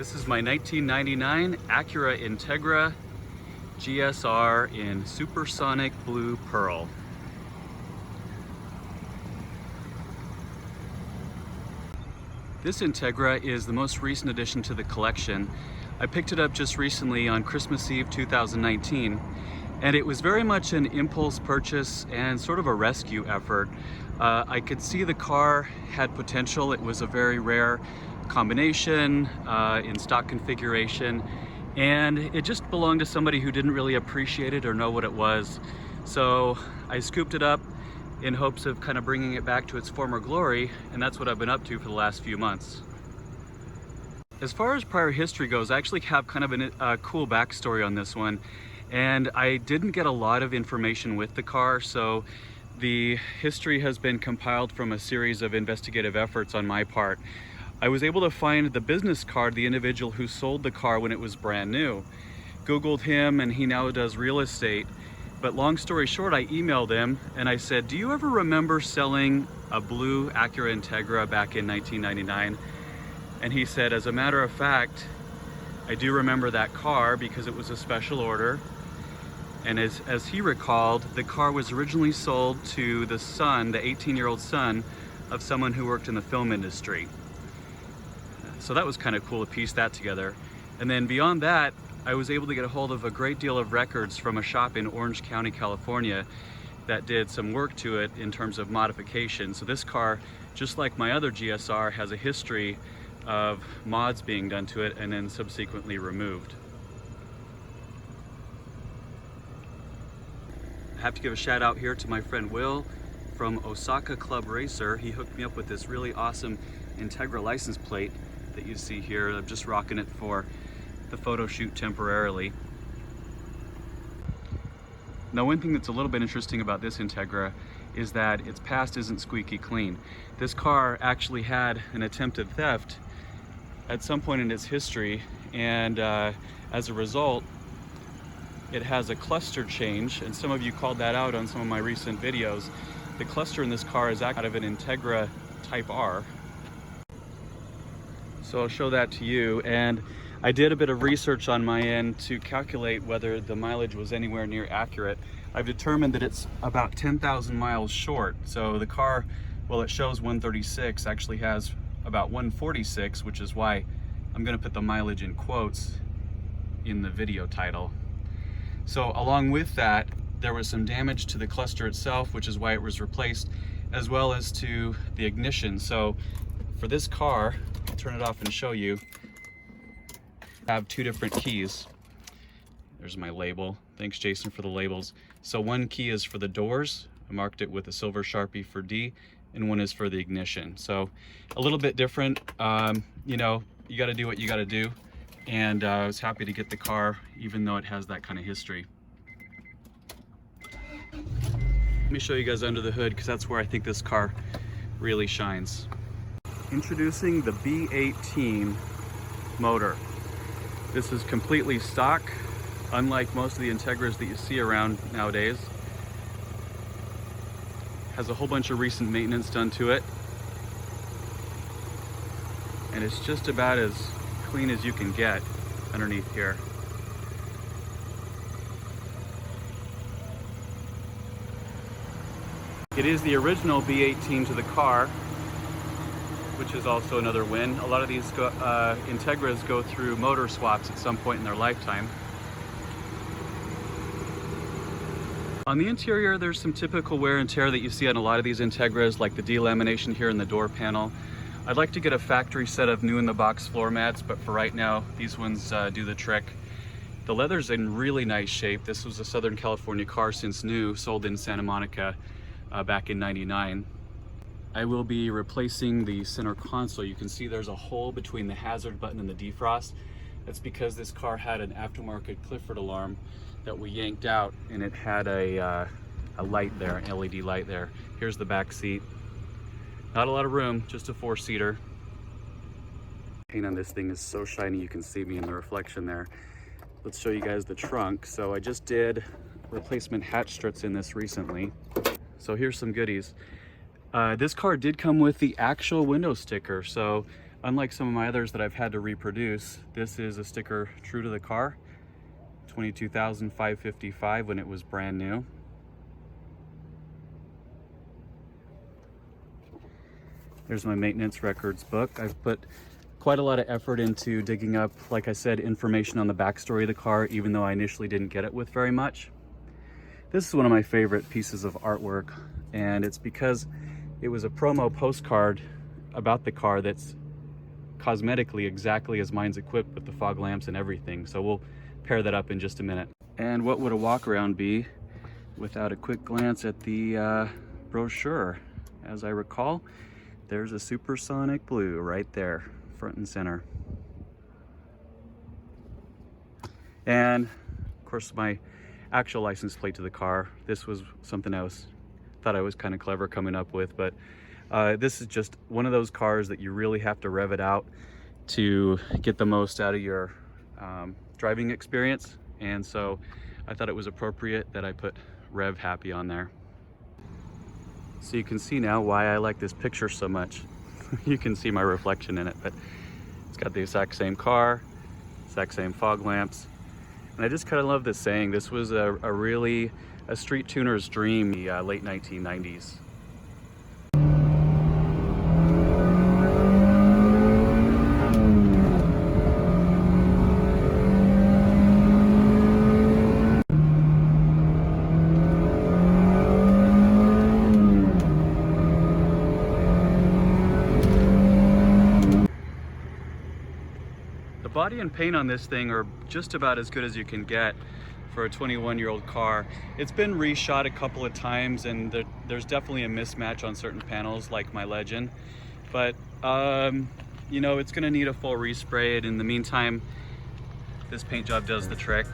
This is my 1999 Acura Integra GSR in Supersonic Blue Pearl. This Integra is the most recent addition to the collection. I picked it up just recently on Christmas Eve 2019, and it was very much an impulse purchase and sort of a rescue effort. I could see the car had potential. It was a very rare combination in stock configuration, and it just belonged to somebody who didn't really appreciate it or know what it was. So I scooped it up in hopes of kind of bringing it back to its former glory, and that's what I've been up to for the last few months. As far as prior history goes, I actually have kind of a cool backstory on this one, and I didn't get a lot of information with the car, so the history has been compiled from a series of investigative efforts on my part. I was able to find the business card, the individual who sold the car when it was brand new. Googled him, and he now does real estate. But long story short, I emailed him and I said, do you ever remember selling a blue Acura Integra back in 1999? And he said, as a matter of fact, I do remember that car because it was a special order. And as he recalled, the car was originally sold to the son, the 18-year-old son of someone who worked in the film industry. So that was kind of cool to piece that together. And then beyond that, I was able to get a hold of a great deal of records from a shop in Orange County, California that did some work to it in terms of modification. So this car, just like my other GSR, has a history of mods being done to it and then subsequently removed. I have to give a shout out here to my friend Will from Osaka Club Racer. He hooked me up with this really awesome Integra license plate that you see here. I'm just rocking it for the photo shoot temporarily. Now, one thing that's a little bit interesting about this Integra is that its past isn't squeaky clean. This car actually had an attempted theft at some point in its history, and as a result, it has a cluster change, and some of you called that out on some of my recent videos. The cluster in this car is out of an Integra Type R. So I'll show that to you, and I did a bit of research on my end to calculate whether the mileage was anywhere near accurate. I've determined that it's about 10,000 miles short. So the car, well, it shows 136, actually has about 146, which is why I'm gonna put the mileage in quotes in the video title. So along with that, there was some damage to the cluster itself, which is why it was replaced, as well as to the ignition. So for this car, I'll turn it off and show you, I have two different keys. There's my label. Thanks, Jason, for the labels. So one key is for the doors. I marked it with a silver Sharpie for D, and one is for the ignition. So a little bit different. You know, you got to do what you got to do. And I was happy to get the car, even though it has that kind of history. Let me show you guys under the hood, because that's where I think this car really shines. Introducing the B18 motor. This is completely stock, unlike most of the Integras that you see around nowadays. Has a whole bunch of recent maintenance done to it. And it's just about as clean as you can get underneath here. It is the original B18 to the car, which is also another win. A lot of these Integras go through motor swaps at some point in their lifetime. On the interior, there's some typical wear and tear that you see on a lot of these Integras, like the delamination here in the door panel. I'd like to get a factory set of new in the box floor mats, but for right now, these ones do the trick. The leather's in really nice shape. This was a Southern California car since new, sold in Santa Monica back in '99. I will be replacing the center console. You can see there's a hole between the hazard button and the defrost. That's because this car had an aftermarket Clifford alarm that we yanked out, and it had a light there, an LED light there. Here's the back seat. Not a lot of room, just a 4-seater. Paint on this thing is so shiny you can see me in the reflection there. Let's show you guys the trunk. So I just did replacement hatch struts in this recently. So here's some goodies. This car did come with the actual window sticker, so Unlike some of my others that I've had to reproduce, this is a sticker true to the car. 22,555 when it was brand new. There's my maintenance records book. I've put quite a lot of effort into digging up, like I said, information on the backstory of the car, even though I initially didn't get it with very much. This is one of my favorite pieces of artwork, and it's because it was a promo postcard about the car that's cosmetically exactly as mine's equipped with the fog lamps and everything. So we'll pair that up in just a minute. And what would a walk around be without a quick glance at the brochure? As I recall, there's a supersonic blue right there, front and center. And of course, my actual license plate to the car. This was something I thought I was kind of clever coming up with, but this is just one of those cars that you really have to rev it out to get the most out of your driving experience. And so I thought it was appropriate that I put Rev Happy on there. So you can see now why I like this picture so much. You can see my reflection in it, but it's got the exact same car, exact same fog lamps. And I just kind of love this saying. This was a street tuner's dream in the late 1990s. The body and paint on this thing are just about as good as you can get for a 21-year-old car. It's been reshot a couple of times, and there's definitely a mismatch on certain panels, like my Legend. But you know, it's gonna need a full respray, and in the meantime, this paint job does the trick.